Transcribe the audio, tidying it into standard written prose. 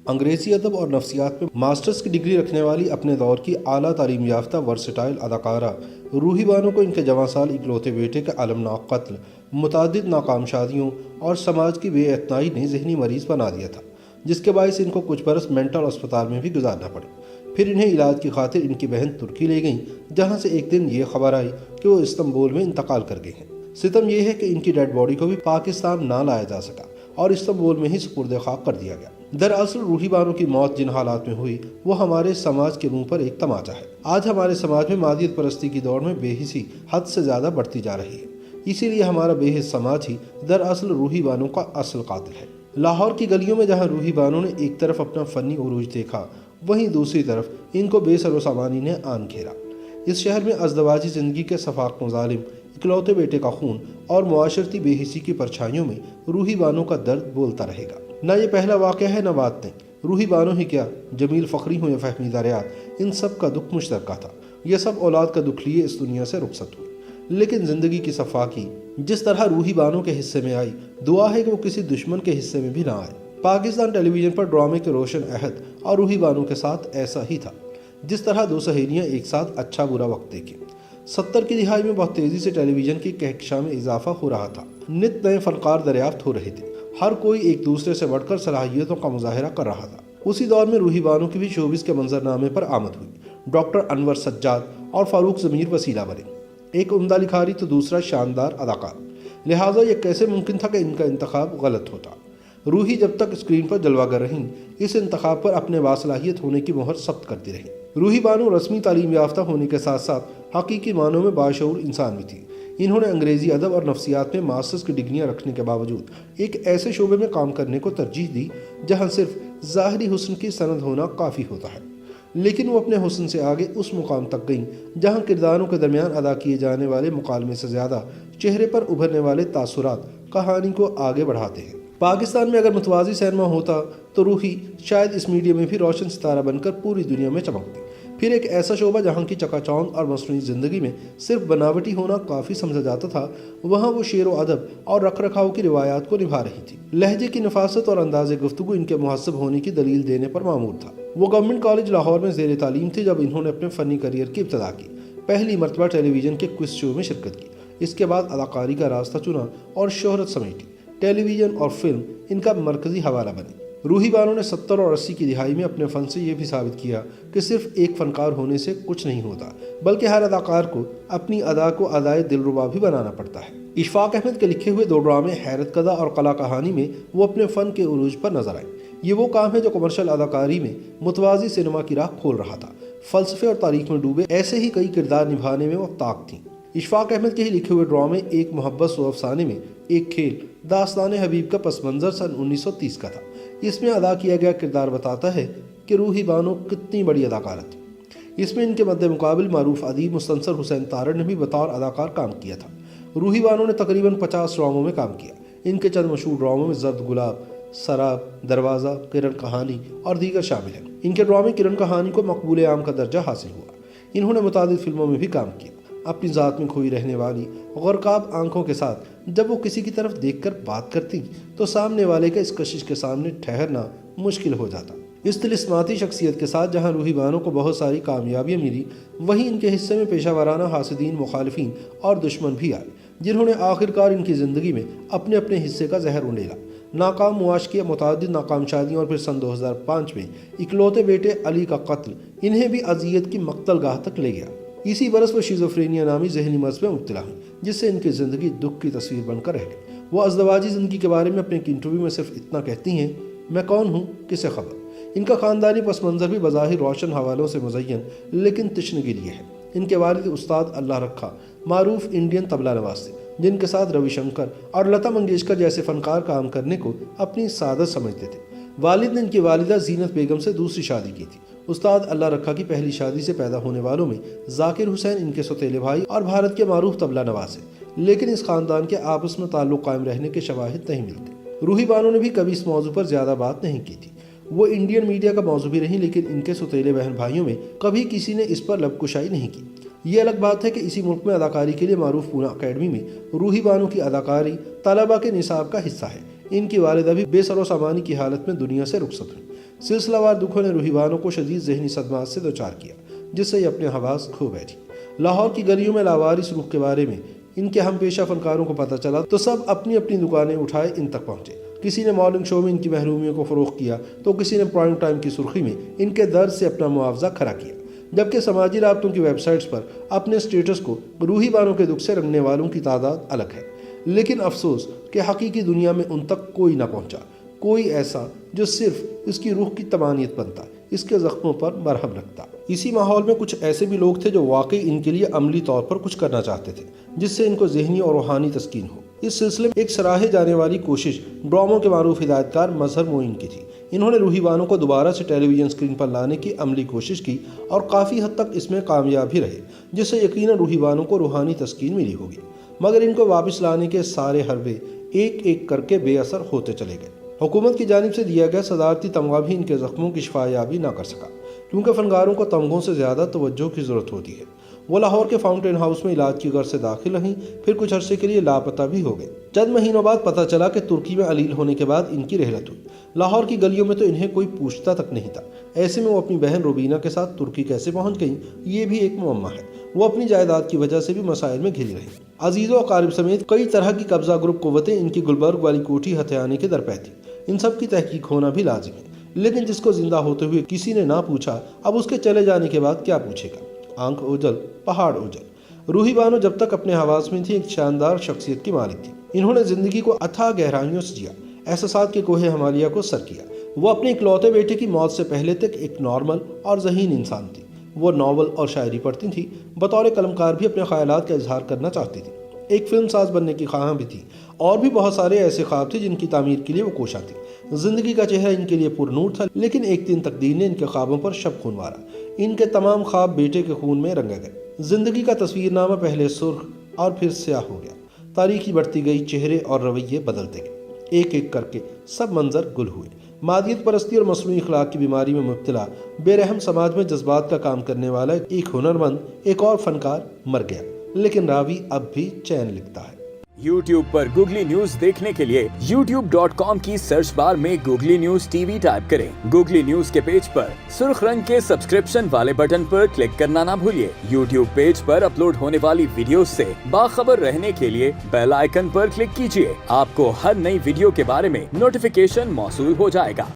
انگریزی ادب اور نفسیات میں ماسٹرز کی ڈگری رکھنے والی اپنے دور کی اعلیٰ تعلیم یافتہ ورسٹائل اداکارہ روحی بانو کو ان کے جوان سال اکلوتے بیٹے کا المناک قتل، متعدد ناکام شادیوں اور سماج کی بے اعتنائی نے ذہنی مریض بنا دیا تھا، جس کے باعث ان کو کچھ برس مینٹل اسپتال میں بھی گزارنا پڑے۔ پھر انہیں علاج کی خاطر ان کی بہن ترکی لے گئیں، جہاں سے ایک دن یہ خبر آئی کہ وہ استنبول میں انتقال کر گئے ہیں۔ ستم یہ ہے کہ ان کی ڈیڈ باڈی کو بھی پاکستان نہ لایا جا سکا اور استنبول میں ہی سپرد خاک کر دیا گیا۔ دراصل روحی بانو کی موت جن حالات میں ہوئی وہ ہمارے سماج کے منہ پر ایک تماچا ہے۔ آج ہمارے سماج میں مادیت پرستی کی دوڑ میں بے حسی حد سے زیادہ بڑھتی جا رہی ہے، اسی لیے ہمارا بے حس سماج ہی دراصل روحی بانو کا اصل قاتل ہے۔ لاہور کی گلیوں میں جہاں روحی بانو نے ایک طرف اپنا فنی عروج دیکھا، وہیں دوسری طرف ان کو بے سر و سامانی نے آن گھیرا۔ اس شہر میں ازدواجی زندگی کے سفاق مظالم، اکلوتے بیٹے کا خون اور معاشرتی بے حسی کی پرچھائیوں میں روحی بانو کا درد بولتا رہے گا۔ نہ یہ پہلا واقعہ ہے نہ بات نہیں، روحی بانو ہی کیا، جمیل فخری ہوں یا فہمیدہ ریاض، ان سب کا دکھ مشترکہ تھا۔ یہ سب اولاد کا دکھ لیے اس دنیا سے رخصت ہوئی، لیکن زندگی کی صفاقی جس طرح روحی بانو کے حصے میں آئی، دعا ہے کہ وہ کسی دشمن کے حصے میں بھی نہ آئے۔ پاکستان ٹیلی ویژن پر ڈرامے کے روشن عہد اور روحی بانو کے ساتھ ایسا ہی تھا، جس طرح دو سہیلیاں ایک ساتھ اچھا برا وقت دیکھیں۔ 70 کی دہائی میں بہت تیزی سے ٹیلی ویژن کی کہکشاں میں اضافہ ہو رہا تھا، نت نئے فنکار دریافت ہو رہے تھے، ہر کوئی ایک دوسرے سے بڑھ کر صلاحیتوں کا مظاہرہ کر رہا تھا۔ اسی دور میں روحی بانو کی بھی شوبز کے منظرنامے پر آمد ہوئی۔ ڈاکٹر انور سجاد اور فاروق ضمیر وسیلہ بنے، ایک عمدہ لکھاری تو دوسرا شاندار اداکار، لہٰذا یہ کیسے ممکن تھا کہ ان کا انتخاب غلط ہوتا۔ روحی جب تک اسکرین پر جلوہ گر رہیں، اس انتخاب پر اپنے باصلاحیت ہونے کی مہر ثبت کرتی رہیں۔ روحی بانو رسمی تعلیم یافتہ ہونے کے ساتھ ساتھ حقیقی معنوں میں باشعور انسان بھی تھی۔ انہوں نے انگریزی ادب اور نفسیات میں ماسٹرز کی ڈگریاں رکھنے کے باوجود ایک ایسے شعبے میں کام کرنے کو ترجیح دی جہاں صرف ظاہری حسن کی سند ہونا کافی ہوتا ہے، لیکن وہ اپنے حسن سے آگے اس مقام تک گئیں جہاں کرداروں کے درمیان ادا کیے جانے والے مکالمے سے زیادہ چہرے پر ابھرنے والے تاثرات کہانی کو آگے بڑھاتے ہیں۔ پاکستان میں اگر متوازی سینما ہوتا تو روحی شاید اس میڈیا میں بھی روشن ستارہ بن کر پوری دنیا میں چمکتی۔ پھر ایک ایسا شعبہ جہاں کی چکا چوند اور مصنوعی زندگی میں صرف بناوٹی ہونا کافی سمجھا جاتا تھا، وہاں وہ شعر و ادب اور رکھ رکھاؤ کی روایات کو نبھا رہی تھی۔ لہجے کی نفاست اور انداز گفتگو ان کے مہذب ہونے کی دلیل دینے پر معمور تھا۔ وہ گورنمنٹ کالج لاہور میں زیر تعلیم تھے جب انہوں نے اپنے فنی کیریئر کی ابتدا کی۔ پہلی مرتبہ ٹیلی ویژن کے کوئز شو میں شرکت کی، اس کے بعد اداکاری کا راستہ چنا اور شہرت سمیٹی۔ ٹیلی ویژن اور فلم ان کا مرکزی حوالہ بنی۔ روحی بانو نے 70 اور 80 کی دہائی میں اپنے فن سے یہ بھی ثابت کیا کہ صرف ایک فنکار ہونے سے کچھ نہیں ہوتا، بلکہ ہر اداکار کو اپنی ادا کو ادائے دلربا بھی بنانا پڑتا ہے۔ اشفاق احمد کے لکھے ہوئے 2 ڈرامے حیرت کدہ اور قلعہ کہانی میں وہ اپنے فن کے عروج پر نظر آئے۔ یہ وہ کام ہے جو کمرشل اداکاری میں متوازی سینما کی راہ کھول رہا تھا۔ فلسفے اور تاریخ میں ڈوبے ایسے ہی کئی کردار نبھانے میں وہ طاق تھیں۔ اشفاق احمد کے ہی لکھے ہوئے ڈرامے ایک محبت سو افسانے میں ایک کھیل داستان حبیب کا پس منظر سن 1930 کا تھا۔ اس میں ادا کیا گیا کردار بتاتا ہے کہ روحی بانو کتنی بڑی اداکارہ تھی۔ اس میں ان کے مد مقابل معروف ادیب مستنصر حسین تارڑ نے بھی بطور اداکار کام کیا تھا۔ روحی بانو نے تقریباً 50 ڈراموں میں کام کیا۔ ان کے چند مشہور ڈراموں میں زرد گلاب، سراب، دروازہ، کرن کہانی اور دیگر شامل ہیں۔ ان کے ڈرامے کرن کہانی کو مقبول عام کا درجہ حاصل ہوا۔ انہوں نے متعدد فلموں میں بھی کام کیا۔ اپنی ذات میں کھوئی رہنے والی غورکاب آنکھوں کے ساتھ جب وہ کسی کی طرف دیکھ کر بات کرتی تو سامنے والے کا اس کشش کے سامنے ٹھہرنا مشکل ہو جاتا۔ اس طلسماتی شخصیت کے ساتھ جہاں روحی بانو کو بہت ساری کامیابیاں ملی، وہیں ان کے حصے میں پیشہ ورانہ حاسدین، مخالفین اور دشمن بھی آئے، جنہوں نے آخرکار ان کی زندگی میں اپنے اپنے حصے کا زہر انڈیلا۔ ناکام معاشقے، متعدد ناکام شادیاں اور پھر سن 2005 میں اکلوتے بیٹے علی کا قتل انہیں بھی اذیت کی مقتل گاہ تک لے گیا۔ اسی برس وہ شیزوفرینیا نامی ذہنی مرض میں مبتلا ہوئی، جس سے ان کی زندگی دکھ کی تصویر بن کر رہ گئی۔ وہ ازدواجی زندگی کے بارے میں اپنے ایک انٹرویو میں صرف اتنا کہتی ہیں، میں کون ہوں، کسے خبر۔ ان کا خاندانی پس منظر بھی بظاہر روشن حوالوں سے مزین لیکن تشنگی لیے ہے۔ ان کے والد استاد اللہ رکھا معروف انڈین طبلہ نواز تھے، جن کے ساتھ روی شنکر اور لتا منگیشکر جیسے فنکار کام کرنے کو اپنی سعادت سمجھتے تھے۔ والد نے ان کی والدہ زینت بیگم سے دوسری شادی کی تھی۔ استاد اللہ رکھا کی پہلی شادی سے پیدا ہونے والوں میں ذاکر حسین ان کے سوتیلے بھائی اور بھارت کے معروف طبلہ نواز ہیں، لیکن اس خاندان کے آپس میں تعلق قائم رہنے کے شواہد نہیں ملتے۔ روحی بانو نے بھی کبھی اس موضوع پر زیادہ بات نہیں کی تھی۔ وہ انڈین میڈیا کا موضوع بھی رہی، لیکن ان کے سوتیلے بہن بھائیوں میں کبھی کسی نے اس پر لب کشائی نہیں کی۔ یہ الگ بات ہے کہ اسی ملک میں اداکاری کے لیے معروف پونا اکیڈمی میں روحی بانو کی اداکاری طلباء کے نصاب کا حصہ ہے۔ ان کی والدہ بھی بے سر و سامانی کی حالت میں دنیا سے رخصت ہوئی۔ سلسلہ وار دکھوں نے روحی بانو کو شدید ذہنی صدمات سے دوچار کیا، جس سے یہ اپنے حواس کھو بیٹھی۔ لاہور کی گلیوں میں لاوارث رخ کے بارے میں ان کے ہم پیشہ فنکاروں کو پتہ چلا تو سب اپنی اپنی دکانیں اٹھائے ان تک پہنچے۔ کسی نے مارننگ شو میں ان کی محرومیوں کو فروغ کیا تو کسی نے پرائم ٹائم کی سرخی میں ان کے درد سے اپنا معاوضہ کھڑا کیا، جبکہ سماجی رابطوں کی ویب سائٹس پر اپنے سٹیٹس کو روحی بانو کے دکھ سے رنگنے والوں کی تعداد الگ ہے، لیکن افسوس کہ حقیقی دنیا میں ان تک کوئی نہ پہنچا، کوئی ایسا جو صرف اس کی روح کی طمانینت بنتا، اس کے زخموں پر مرہم رکھتا۔ اسی ماحول میں کچھ ایسے بھی لوگ تھے جو واقعی ان کے لیے عملی طور پر کچھ کرنا چاہتے تھے، جس سے ان کو ذہنی اور روحانی تسکین ہو۔ اس سلسلے میں ایک سراہے جانے والی کوشش ڈراموں کے معروف ہدایت کار مظہر معین کی تھی۔ انہوں نے روحی بانو کو دوبارہ سے ٹیلی ویژن اسکرین پر لانے کی عملی کوشش کی اور کافی حد تک اس میں کامیاب بھی رہے، جس سے یقیناً روحی بانو کو روحانی تسکین ملی ہوگی، مگر ان کو واپس لانے کے سارے حربے ایک ایک کر کے بے اثر ہوتے چلے گئے۔ حکومت کی جانب سے دیا گیا صدارتی تمغہ بھی ان کے زخموں کی شفا یابی نہ کر سکا، کیونکہ فنکاروں کو تمغوں سے زیادہ توجہ کی ضرورت ہوتی ہے۔ وہ لاہور کے فاؤنٹین ہاؤس میں علاج کی غرض سے داخل رہیں، پھر کچھ عرصے کے لیے لاپتہ بھی ہو گئے۔ چند مہینوں بعد پتہ چلا کہ ترکی میں علیل ہونے کے بعد ان کی رحلت ہوئی۔ لاہور کی گلیوں میں تو انہیں کوئی پوچھتا تک نہیں تھا، ایسے میں وہ اپنی بہن روبینہ کے ساتھ ترکی کیسے پہنچ گئیں، یہ بھی ایک معمہ ہے۔ وہ اپنی جائیداد کی وجہ سے بھی مسائل میں گھری رہیں۔ عزیز و اقارب سمیت کئی طرح کی قبضہ گروپ قوتیں ان کی گلبرگ والی کوٹھی ہتھیانے کے درپے تھیں۔ ان سب کی تحقیق ہونا بھی لازم ہے، لیکن جس کو زندہ ہوتے ہوئے کسی نے نہ پوچھا، اب اس کے چلے جانے کے بعد کیا پوچھے گا؟ آنکھ اوجل پہاڑ اوجل۔ روحی بانو جب تک اپنے حواس میں تھی ایک شاندار شخصیت کی مالک تھی۔ انہوں نے زندگی کو اتھاہ گہرائیوں سے جیا، احساسات کے کوہ ہمالیہ کو سر کیا۔ وہ اپنے اکلوتے بیٹے کی موت سے پہلے تک ایک نارمل اور ذہین انسان تھی۔ وہ ناول اور شاعری پڑھتی تھی، بطور قلمکار بھی اپنے خیالات کا اظہار کرنا چاہتی تھی، ایک فلم ساز بننے کی خواہاں بھی تھی، اور بھی بہت سارے ایسے خواب تھے جن کی تعمیر کے لیے وہ کوشاں تھی۔ زندگی کا چہرہ ان کے لیے پر نور تھا، لیکن ایک دن تقدیر نے ان کے خوابوں پر شب خون مارا۔ ان کے تمام خواب بیٹے کے خون میں رنگے گئے۔ زندگی کا تصویر نامہ پہلے سرخ اور پھر سیاہ ہو گیا۔ تاریخی بڑھتی گئی، چہرے اور رویے بدلتے گئے، ایک ایک کر کے سب منظر گل ہوئے۔ مادیت پرستی اور مصنوعی اخلاق کی بیماری میں مبتلا بے رحم سماج میں جذبات کا کام کرنے والا ایک ہنرمند، ایک اور فنکار مر گیا، لیکن راوی اب بھی چین لکھتا ہے۔ YouTube پر گوگلی نیوز دیکھنے کے لیے youtube.com کی سرچ بار میں googly news T V type کریں۔ گوگلی نیوز کے پیج پر سرخ رنگ کے سبسکرپشن والے بٹن پر کلک کرنا نہ بھولیے۔ YouTube پیج پر اپلوڈ ہونے والی ویڈیوز سے باخبر رہنے کے لیے بیل آئیکن پر کلک کیجیے۔ آپ کو ہر نئی ویڈیو کے بارے میں نوٹیفیکیشن موصول ہو جائے گا۔